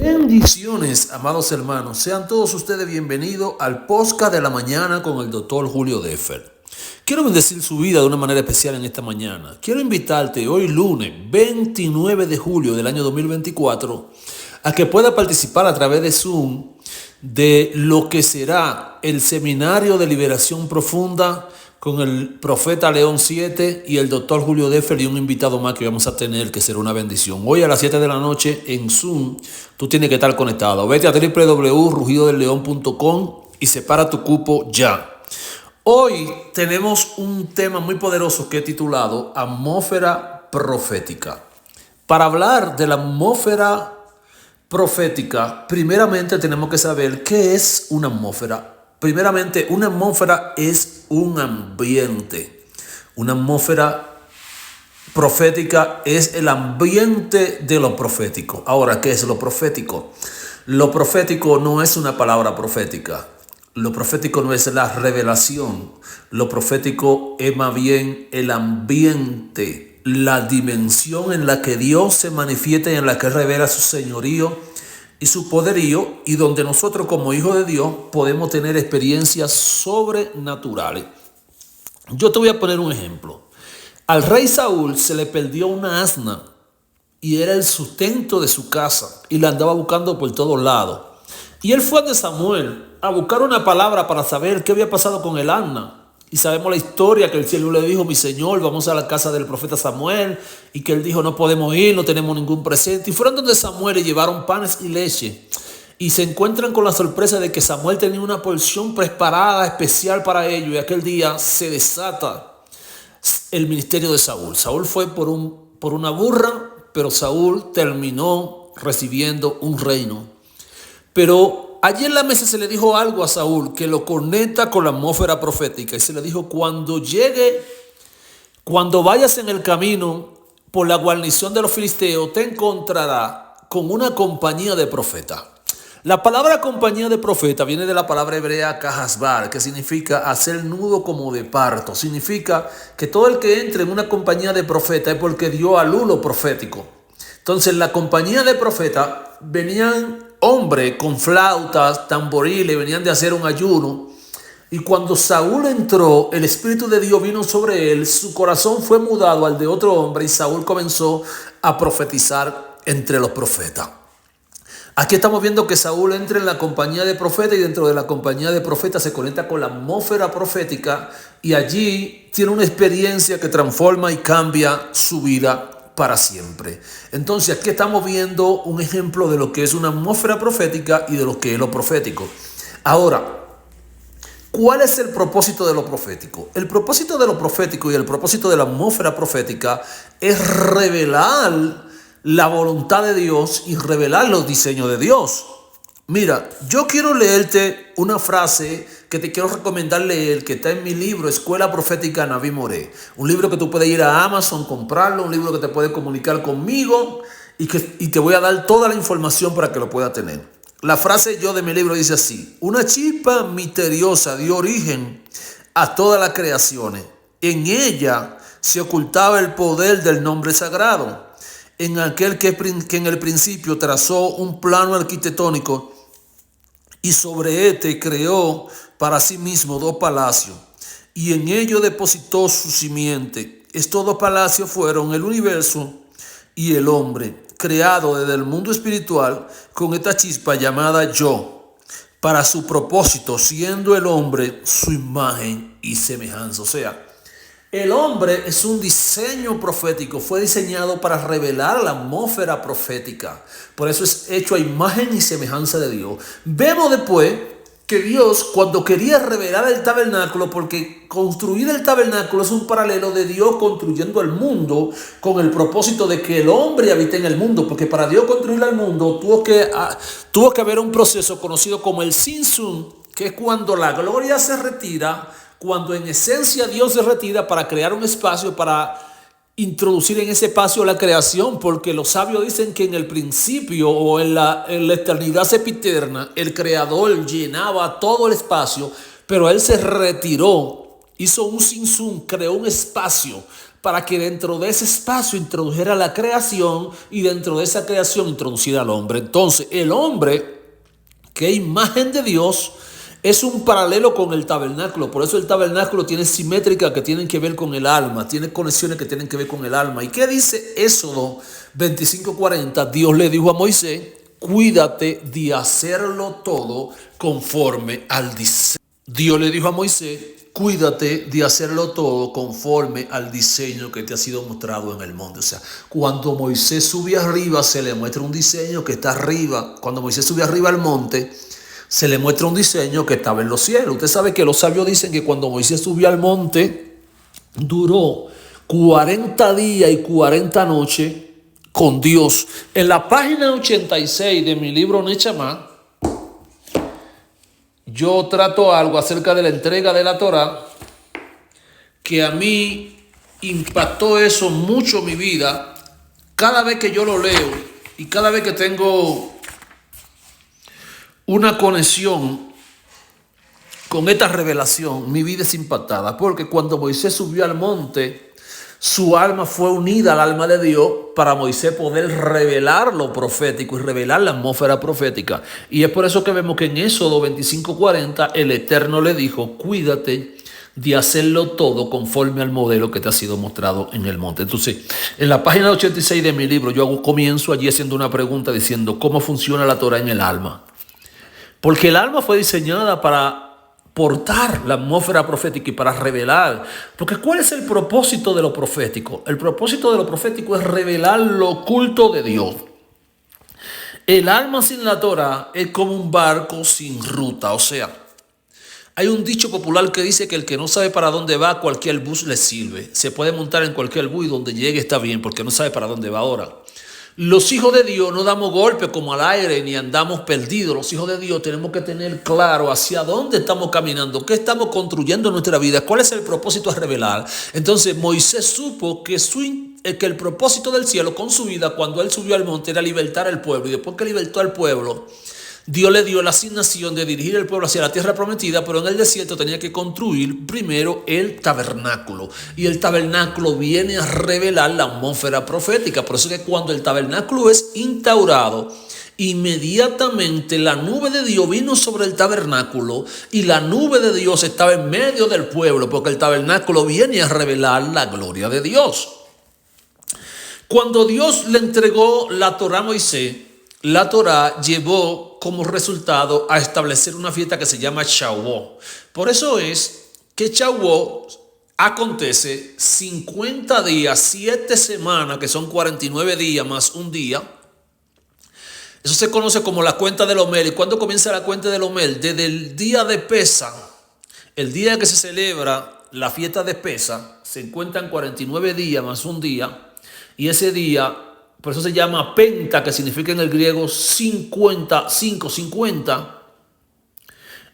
Bendiciones, amados hermanos. Sean todos ustedes bienvenidos al podcast de la mañana con el doctor Julio Deffer. Quiero bendecir su vida de una manera especial en esta mañana. Quiero invitarte hoy lunes 29 de julio del año 2024 a que pueda participar a través de Zoom de lo que será el seminario de liberación profunda con el profeta León 7 y el doctor Julio Deffer y un invitado más que vamos a tener, que será una bendición. Hoy a las 7 de la noche en Zoom, tú tienes que estar conectado. Vete a www.rugidodelleon.com y separa tu cupo ya. Hoy tenemos un tema muy poderoso que he titulado Atmósfera Profética. Para hablar de la atmósfera profética, primeramente tenemos que saber qué es una atmósfera. Primeramente, una atmósfera es un ambiente. Una atmósfera profética es el ambiente de lo profético. Ahora, ¿qué es lo profético? Lo profético no es una palabra profética. Lo profético no es la revelación. Lo profético es más bien el ambiente, la dimensión en la que Dios se manifiesta y en la que revela su señorío y su poderío, y donde nosotros como hijos de Dios podemos tener experiencias sobrenaturales. Yo te voy a poner un ejemplo. Al rey Saúl se le perdió una asna y era el sustento de su casa y la andaba buscando por todos lados. Y él fue de Samuel a buscar una palabra para saber qué había pasado con el asna. Y sabemos la historia que el cielo le dijo: mi señor, vamos a la casa del profeta Samuel. Y que él dijo: no podemos ir, no tenemos ningún presente. Y fueron donde Samuel y llevaron panes y leche. Y se encuentran con la sorpresa de que Samuel tenía una porción preparada especial para ellos. Y aquel día se desata el ministerio de Saúl. Saúl fue por una burra, pero Saúl terminó recibiendo un reino. Pero allí en la mesa se le dijo algo a Saúl que lo conecta con la atmósfera profética. Y se le dijo: cuando vayas en el camino por la guarnición de los filisteos, te encontrarás con una compañía de profetas. La palabra compañía de profeta viene de la palabra hebrea kahasbar, que significa hacer nudo como de parto. Significa que todo el que entre en una compañía de profeta es porque dio a luz lo profético. Entonces, en la compañía de profeta venían hombres con flautas, tamboriles, venían de hacer un ayuno. Y cuando Saúl entró, el Espíritu de Dios vino sobre él, su corazón fue mudado al de otro hombre y Saúl comenzó a profetizar entre los profetas. Aquí estamos viendo que Saúl entra en la compañía de profetas y dentro de la compañía de profetas se conecta con la atmósfera profética y allí tiene una experiencia que transforma y cambia su vida para siempre. Entonces aquí estamos viendo un ejemplo de lo que es una atmósfera profética y de lo que es lo profético. Ahora, ¿cuál es el propósito de lo profético? El propósito de lo profético y el propósito de la atmósfera profética es revelar la voluntad de Dios y revelar los diseños de Dios. Mira, yo quiero leerte una frase que te quiero recomendar leer, que está en mi libro Escuela Profética Naví Moré. Un libro que tú puedes ir a Amazon, comprarlo, un libro que te puede comunicar conmigo y te voy a dar toda la información para que lo puedas tener. La frase de mi libro dice así: una chispa misteriosa dio origen a todas las creaciones. En ella se ocultaba el poder del nombre sagrado, en aquel que en el principio trazó un plano arquitectónico y sobre este creó para sí mismo dos palacios, y en ello depositó su simiente. Estos dos palacios fueron el universo y el hombre, creado desde el mundo espiritual con esta chispa llamada yo, para su propósito, siendo el hombre su imagen y semejanza. O sea, el hombre es un diseño profético, fue diseñado para revelar la atmósfera profética. Por eso es hecho a imagen y semejanza de Dios. Vemos después que Dios, cuando quería revelar el tabernáculo, porque construir el tabernáculo es un paralelo de Dios construyendo el mundo con el propósito de que el hombre habite en el mundo, porque para Dios construir el mundo tuvo que haber un proceso conocido como el Tsimsum, que es cuando la gloria se retira, cuando en esencia Dios se retira para crear un espacio para introducir en ese espacio la creación, porque los sabios dicen que en el principio o en la eternidad sempiterna el creador llenaba todo el espacio, pero él se retiró, hizo un Tsimsum, creó un espacio para que dentro de ese espacio introdujera la creación y dentro de esa creación introduciera al hombre. Entonces, el hombre, que es imagen de Dios, es un paralelo con el tabernáculo. Por eso el tabernáculo tiene simétricas que tienen que ver con el alma, tiene conexiones que tienen que ver con el alma. ¿Y qué dice Éxodo 25:40? Dios le dijo a Moisés: cuídate de hacerlo todo conforme al diseño. Dios le dijo a Moisés: cuídate de hacerlo todo conforme al diseño que te ha sido mostrado en el monte. O sea, cuando Moisés sube arriba, se le muestra un diseño que está arriba. Cuando Moisés sube arriba al monte, se le muestra un diseño que estaba en los cielos. Usted sabe que los sabios dicen que cuando Moisés subió al monte, duró 40 días y 40 noches con Dios. En la página 86 de mi libro Nechama, yo trato algo acerca de la entrega de la Torá, que a mí impactó eso mucho en mi vida. Cada vez que yo lo leo y cada vez que tengo una conexión con esta revelación, mi vida es impactada, porque cuando Moisés subió al monte, su alma fue unida al alma de Dios para Moisés poder revelar lo profético y revelar la atmósfera profética. Y es por eso que vemos que en Éxodo 25:40 el Eterno le dijo: cuídate de hacerlo todo conforme al modelo que te ha sido mostrado en el monte. Entonces, en la página 86 de mi libro, yo comienzo allí haciendo una pregunta diciendo: ¿cómo funciona la Torá en el alma? Porque el alma fue diseñada para portar la atmósfera profética y para revelar. Porque ¿cuál es el propósito de lo profético? El propósito de lo profético es revelar lo oculto de Dios. El alma sin la Torá es como un barco sin ruta. O sea, hay un dicho popular que dice que el que no sabe para dónde va, cualquier bus le sirve. Se puede montar en cualquier bus y donde llegue está bien, porque no sabe para dónde va ahora. Los hijos de Dios no damos golpes como al aire ni andamos perdidos. Los hijos de Dios tenemos que tener claro hacia dónde estamos caminando, qué estamos construyendo en nuestra vida, cuál es el propósito a revelar. Entonces Moisés supo que el propósito del cielo con su vida cuando él subió al monte era libertar al pueblo. Y después que libertó al pueblo, Dios le dio la asignación de dirigir el pueblo hacia la tierra prometida, pero en el desierto tenía que construir primero el tabernáculo. Y el tabernáculo viene a revelar la atmósfera profética. Por eso es que cuando el tabernáculo es instaurado, inmediatamente la nube de Dios vino sobre el tabernáculo y la nube de Dios estaba en medio del pueblo, porque el tabernáculo viene a revelar la gloria de Dios. Cuando Dios le entregó la Torá a Moisés, la Torá llevó como resultado a establecer una fiesta que se llama Shavuot. Por eso es que Shavuot acontece 50 días, 7 semanas, que son 49 días más un día. Eso se conoce como la cuenta del Omer. ¿Y cuándo comienza la cuenta del Omer? Desde el día de Pesa, el día que se celebra la fiesta de Pesa, se cuentan 49 días más un día. Y ese día, por eso se llama Penta, que significa en el griego 50,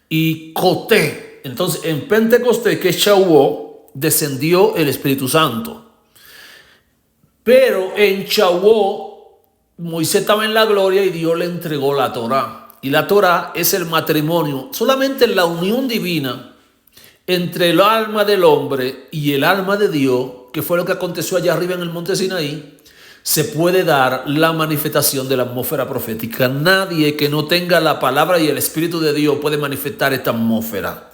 y Coté. Entonces, en Pentecostés, que es Shavuot, descendió el Espíritu Santo. Pero en Shavuot, Moisés estaba en la gloria y Dios le entregó la Torá. Y la Torá es el matrimonio, solamente la unión divina entre el alma del hombre y el alma de Dios, que fue lo que aconteció allá arriba en el monte Sinaí, se puede dar la manifestación de la atmósfera profética. Nadie que no tenga la palabra y el Espíritu de Dios puede manifestar esta atmósfera.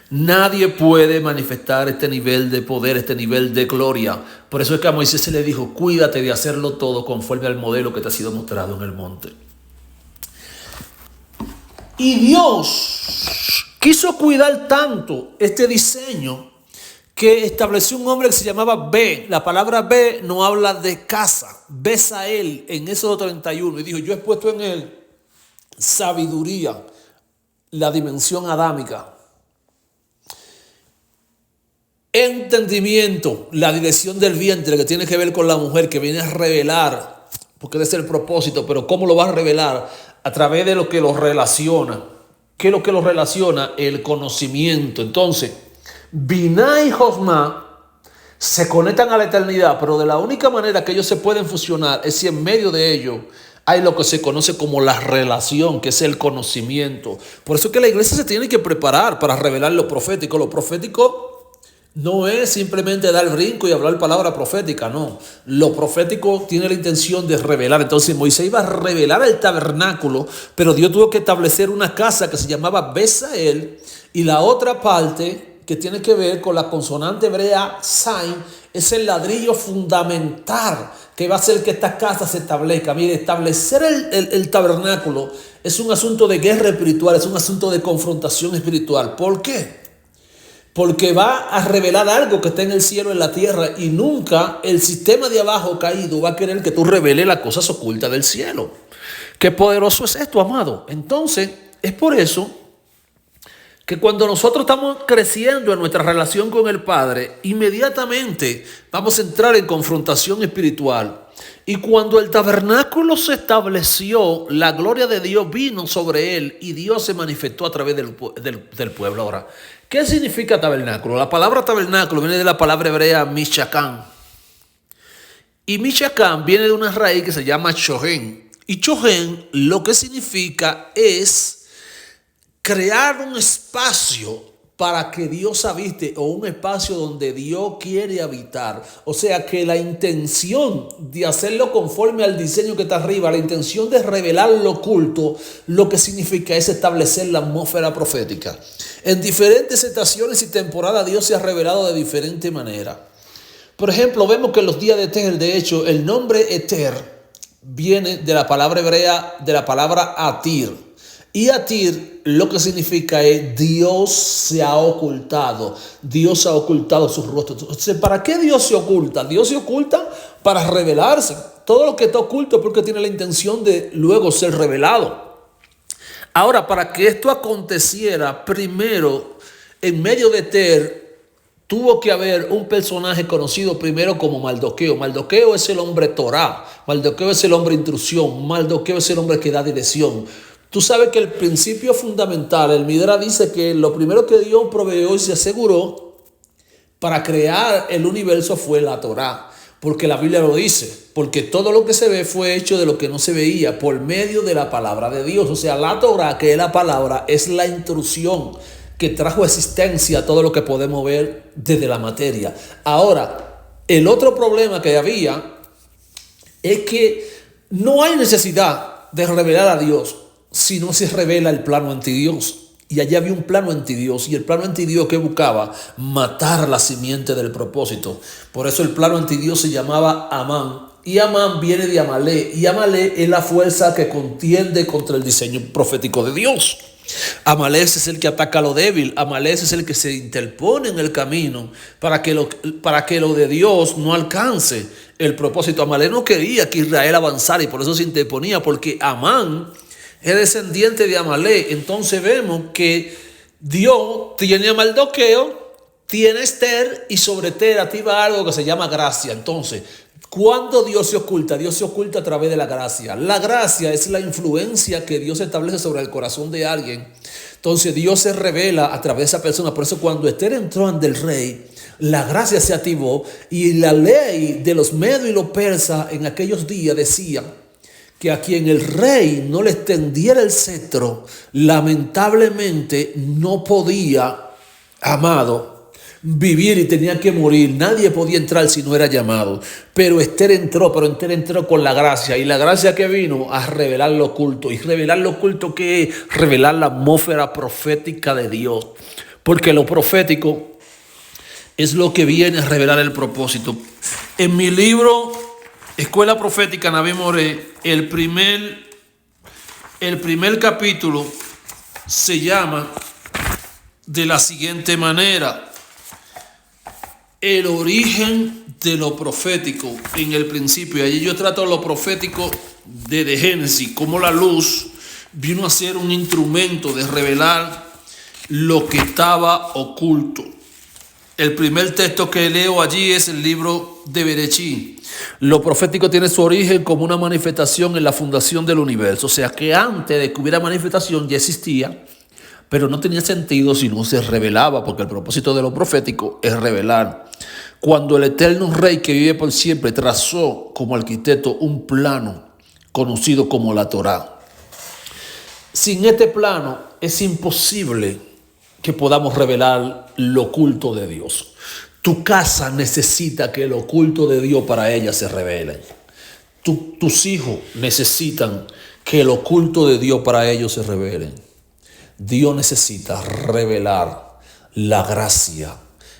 Nadie puede manifestar este nivel de poder, este nivel de gloria. Por eso es que a Moisés se le dijo: cuídate de hacerlo todo conforme al modelo que te ha sido mostrado en el monte. Y Dios quiso cuidar tanto este diseño que estableció un hombre que se llamaba B. La palabra B no habla de casa. Besael en Éxodo 31. Y dijo: yo he puesto en él sabiduría, la dimensión adámica, entendimiento, la dirección del vientre, que tiene que ver con la mujer, que viene a revelar, porque ese es el propósito. Pero ¿cómo lo va a revelar? A través de lo que lo relaciona. ¿Qué es lo que lo relaciona? El conocimiento. Entonces, Binah y Josma se conectan a la eternidad, pero de la única manera que ellos se pueden fusionar es si en medio de ellos hay lo que se conoce como la relación, que es el conocimiento. Por eso es que la iglesia se tiene que preparar para revelar lo profético. Lo profético No es simplemente dar el brinco y hablar palabra profética, no. Lo profético tiene la intención de revelar. Entonces Moisés iba a revelar el tabernáculo, pero Dios tuvo que establecer una casa que se llamaba Besael, y la otra parte que tiene que ver con la consonante hebrea Zain es el ladrillo fundamental que va a hacer que esta casa se establezca. Mire, establecer el tabernáculo es un asunto de guerra espiritual, es un asunto de confrontación espiritual. ¿Por qué? Porque va a revelar algo que está en el cielo, en la tierra, y nunca el sistema de abajo caído va a querer que tú reveles las cosas ocultas del cielo. Qué poderoso es esto, amado. Entonces, es por eso que cuando nosotros estamos creciendo en nuestra relación con el Padre, inmediatamente vamos a entrar en confrontación espiritual. Y cuando el tabernáculo se estableció, la gloria de Dios vino sobre él y Dios se manifestó a través del pueblo. Ahora, ¿qué significa tabernáculo? La palabra tabernáculo viene de la palabra hebrea mishkan. Y mishkan viene de una raíz que se llama chohen. Y chohen lo que significa es crear un espacio para que Dios habite, o un espacio donde Dios quiere habitar. O sea que la intención de hacerlo conforme al diseño que está arriba, la intención de revelar lo oculto, lo que significa es establecer la atmósfera profética. En diferentes estaciones y temporadas Dios se ha revelado de diferente manera. Por ejemplo, vemos que en los días de Eter, de hecho, el nombre Eter viene de la palabra hebrea, de la palabra Atir. Y Atir lo que significa es Dios se ha ocultado. Dios ha ocultado su rostro. Entonces, ¿para qué Dios se oculta? Dios se oculta para revelarse. Todo lo que está oculto es porque tiene la intención de luego ser revelado. Ahora, para que esto aconteciera, primero, en medio de Eter, tuvo que haber un personaje conocido primero como Mardoqueo. Mardoqueo es el hombre Torá. Mardoqueo es el hombre instrucción. Mardoqueo es el hombre que da dirección. Tú sabes que el principio fundamental, el Midrash dice que lo primero que Dios proveyó y se aseguró para crear el universo fue la Torá. Porque la Biblia lo dice, porque todo lo que se ve fue hecho de lo que no se veía por medio de la palabra de Dios. O sea, la Torá, que es la palabra, es la instrucción que trajo existencia a todo lo que podemos ver desde la materia. Ahora, el otro problema que había es que no hay necesidad de revelar a Dios si no se revela el plano antidios. Y allá había un plano antidios, y el plano antidios que buscaba matar la simiente del propósito. Por eso el plano antidios se llamaba Amán, y Amán viene de Amalé, y Amalé es la fuerza que contiende contra el diseño profético de Dios. Amalés es el que ataca a lo débil. Amalés es el que se interpone en el camino para que lo de Dios no alcance el propósito. Amalés no quería que Israel avanzara, y por eso se interponía, porque Amán es descendiente de Amalé. Entonces vemos que Dios tiene a Mardoqueo, tiene a Ester, y sobre Ester activa algo que se llama gracia. Entonces, ¿cuándo Dios se oculta? Dios se oculta a través de la gracia. La gracia es la influencia que Dios establece sobre el corazón de alguien. Entonces Dios se revela a través de esa persona. Por eso cuando Ester entró ante el rey, la gracia se activó, y la ley de los medios y los persas en aquellos días decía que a quien el rey no le extendiera el cetro, lamentablemente no podía, amado, vivir, y tenía que morir. Nadie podía entrar si no era llamado. Pero Ester entró con la gracia, y la gracia que vino a revelar lo oculto. Y revelar lo oculto, que es revelar la atmósfera profética de Dios. Porque lo profético es lo que viene a revelar el propósito. En mi libro Escuela Profética Naví Moré, el primer capítulo se llama de la siguiente manera: el origen de lo profético en el principio. Y allí yo trato lo profético desde Génesis, cómo la luz vino a ser un instrumento de revelar lo que estaba oculto. El primer texto que leo allí es el libro de Berechí. Lo profético tiene su origen como una manifestación en la fundación del universo. O sea que antes de que hubiera manifestación ya existía, pero no tenía sentido si no se revelaba, porque el propósito de lo profético es revelar. Cuando el eterno Rey que vive por siempre trazó como arquitecto un plano conocido como la Torá. Sin este plano es imposible que podamos revelar lo oculto de Dios. Tu casa necesita que lo oculto de Dios para ella se revele. Tus hijos necesitan que el oculto de Dios para ellos se revele. Dios necesita revelar la gracia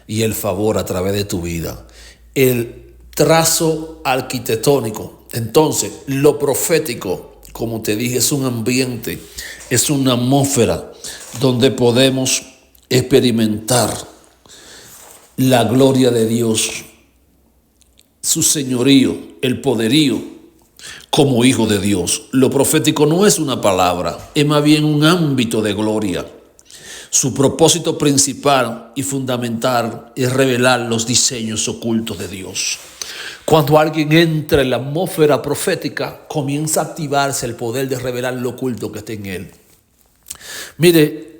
y el favor a través de tu vida. El trazo arquitectónico. Entonces, lo profético, como te dije, es un ambiente, es una atmósfera donde podemos experimentar la gloria de Dios, su señorío, el poderío como hijo de Dios. Lo profético no es una palabra, es más bien un ámbito de gloria. Su propósito principal y fundamental es revelar los diseños ocultos de Dios. Cuando alguien entra en la atmósfera profética, comienza a activarse el poder de revelar lo oculto que está en él. Mire,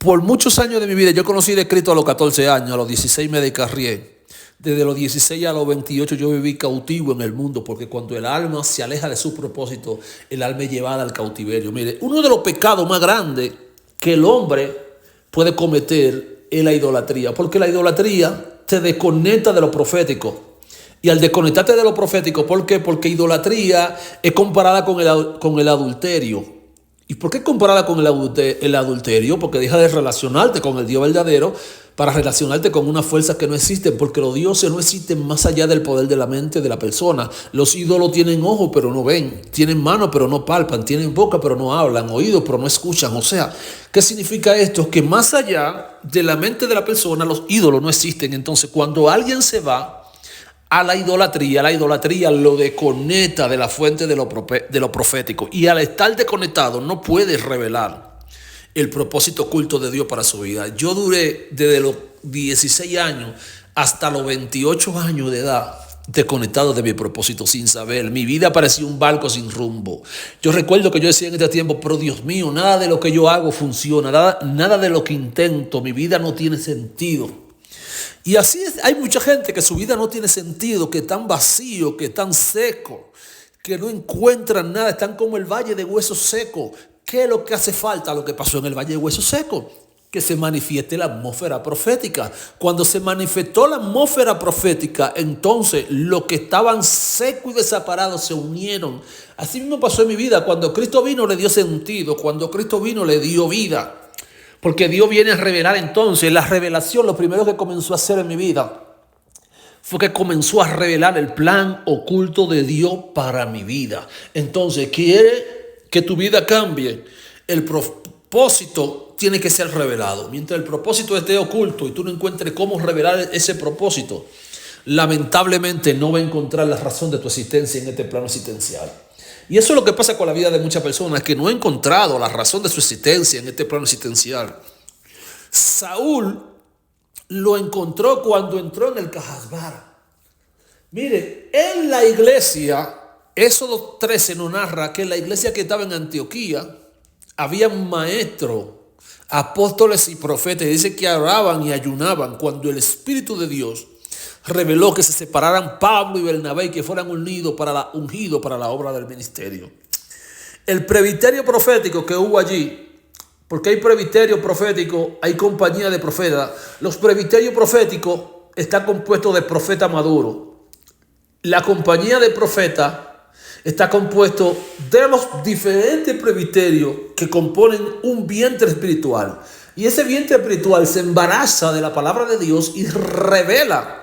por muchos años de mi vida, yo conocí de Cristo a los 14 años, a los 16 me descarrié. Desde los 16 a los 28 yo viví cautivo en el mundo, porque cuando el alma se aleja de su propósito, el alma es llevada al cautiverio. Mire, uno de los pecados más grandes que el hombre puede cometer es la idolatría, porque la idolatría te desconecta de lo profético. Y al desconectarte de lo profético, ¿por qué? Porque idolatría es comparada con el adulterio. ¿Y por qué comparada con el adulterio? Porque deja de relacionarte con el Dios verdadero para relacionarte con una fuerza que no existen, porque los dioses no existen más allá del poder de la mente de la persona. Los ídolos tienen ojos pero no ven, tienen manos pero no palpan, tienen boca pero no hablan, oídos pero no escuchan. O sea, ¿qué significa esto? Que más allá de la mente de la persona los ídolos no existen. Entonces, cuando alguien se va a la idolatría lo desconecta de la fuente de lo profético. Y al estar desconectado no puede revelar el propósito oculto de Dios para su vida. Yo duré desde los 16 años hasta los 28 años de edad desconectado de mi propósito sin saber. Mi vida parecía un barco sin rumbo. Yo recuerdo que yo decía en este tiempo, pero Dios mío, nada de lo que yo hago funciona, nada de lo que intento, mi vida no tiene sentido. Y así es, hay mucha gente que su vida no tiene sentido, que están vacíos, que están secos, que no encuentran nada, están como el valle de huesos secos. ¿Qué es lo que hace falta? Lo que pasó en el valle de huesos secos, que se manifieste la atmósfera profética. Cuando se manifestó la atmósfera profética, entonces los que estaban secos y desamparados se unieron. Así mismo pasó en mi vida. Cuando Cristo vino le dio sentido, cuando Cristo vino le dio vida. Porque Dios viene a revelar entonces, la revelación, lo primero que comenzó a hacer en mi vida fue que comenzó a revelar el plan oculto de Dios para mi vida. Entonces, quiere que tu vida cambie, el propósito tiene que ser revelado. Mientras el propósito esté oculto y tú no encuentres cómo revelar ese propósito, lamentablemente no va a encontrar la razón de tu existencia en este plano existencial. Y eso es lo que pasa con la vida de muchas personas, que no han encontrado la razón de su existencia en este plano existencial. Saúl lo encontró cuando entró en el Cajasbar. Mire, en la iglesia, Éxodo 13 nos narra que en la iglesia que estaba en Antioquía había maestros, apóstoles y profetas. Dice que oraban y ayunaban cuando el Espíritu de Dios reveló que se separaran Pablo y Bernabé y que fueran ungidos para la obra del ministerio. El presbiterio profético que hubo allí, porque hay presbiterio profético, hay compañía de profetas. Los presbiterios proféticos están compuestos de profetas maduros. La compañía de profetas está compuesto de los diferentes presbiterios que componen un vientre espiritual. Y ese vientre espiritual se embaraza de la palabra de Dios y revela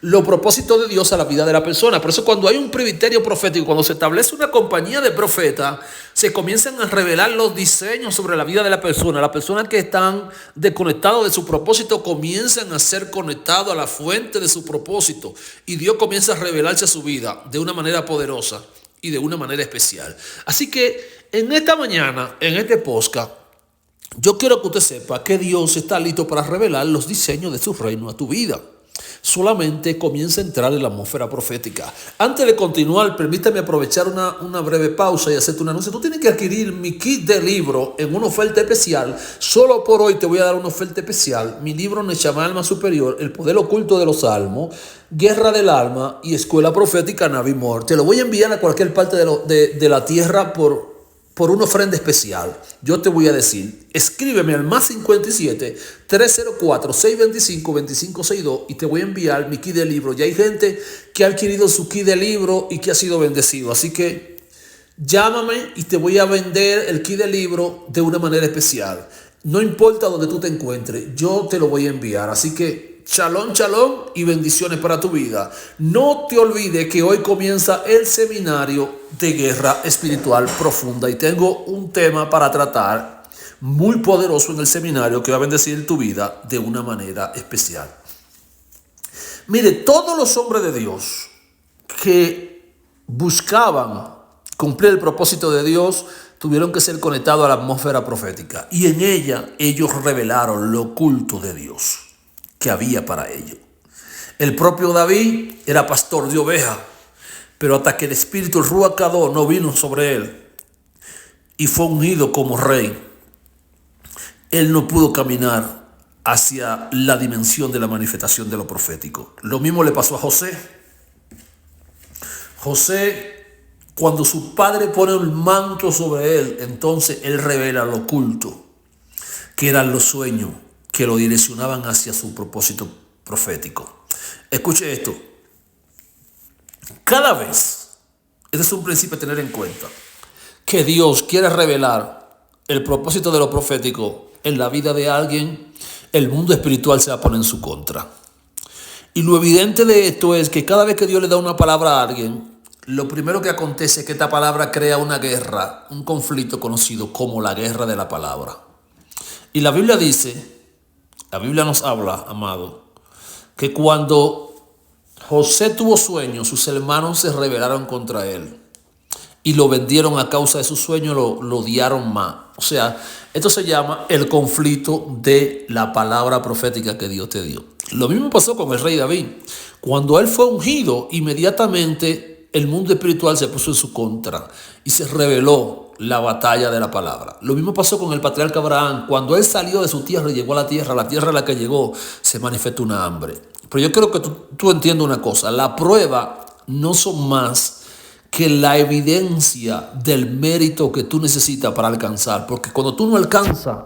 los propósitos de Dios a la vida de la persona. Por eso cuando hay un presbiterio profético, cuando se establece una compañía de profetas, se comienzan a revelar los diseños sobre la vida de la persona. Las personas que están desconectadas de su propósito comienzan a ser conectados a la fuente de su propósito. Y Dios comienza a revelarse a su vida de una manera poderosa y de una manera especial. Así que en esta mañana, en este podcast, yo quiero que usted sepa que Dios está listo para revelar los diseños de su reino a tu vida. Solamente comienza a entrar en la atmósfera profética. Antes de continuar, permítame aprovechar una breve pausa y hacerte un anuncio. Tú tienes que adquirir mi kit de libro en una oferta especial. Solo por hoy te voy a dar una oferta especial. Mi libro Neshama Alma Superior, El Poder Oculto de los Salmos, Guerra del Alma y Escuela Profética Navi More. Te lo voy a enviar a cualquier parte de la tierra por por una ofrenda especial, yo te voy a decir, escríbeme al +57 304 625 2562 y te voy a enviar mi kit de libro. Ya hay gente que ha adquirido su kit de libro y que ha sido bendecido. Así que llámame y te voy a vender el kit de libro de una manera especial. No importa donde tú te encuentres, yo te lo voy a enviar. Así que shalom, shalom y bendiciones para tu vida. No te olvides que hoy comienza el seminario de guerra espiritual profunda y tengo un tema para tratar muy poderoso en el seminario que va a bendecir tu vida de una manera especial. Mire, todos los hombres de Dios que buscaban cumplir el propósito de Dios tuvieron que ser conectados a la atmósfera profética y en ella ellos revelaron lo oculto de Dios que había para ellos. El propio David era pastor de ovejas, pero hasta que el espíritu, el Ruach Kadosh, no vino sobre él y fue ungido como rey, él no pudo caminar hacia la dimensión de la manifestación de lo profético. Lo mismo le pasó a José. José, cuando su padre pone el manto sobre él, entonces él revela lo oculto, que eran los sueños que lo direccionaban hacia su propósito profético. Escuche esto. Cada vez, este es un principio a tener en cuenta, que Dios quiere revelar el propósito de lo profético en la vida de alguien, el mundo espiritual se va a poner en su contra. Y lo evidente de esto es que cada vez que Dios le da una palabra a alguien, lo primero que acontece es que esta palabra crea una guerra, un conflicto conocido como la guerra de la palabra. Y la Biblia dice, la Biblia nos habla, amado, que cuando José tuvo sueños, sus hermanos se rebelaron contra él y lo vendieron a causa de su sueño, lo odiaron más. O sea, esto se llama el conflicto de la palabra profética que Dios te dio. Lo mismo pasó con el rey David. Cuando él fue ungido, inmediatamente el mundo espiritual se puso en su contra y se reveló la batalla de la palabra. Lo mismo pasó con el patriarca Abraham. Cuando él salió de su tierra y llegó a la tierra a la que llegó, se manifestó una hambre. Pero yo quiero que tú entiendas una cosa. La prueba no son más que la evidencia del mérito que tú necesitas para alcanzar. Porque cuando tú no alcanzas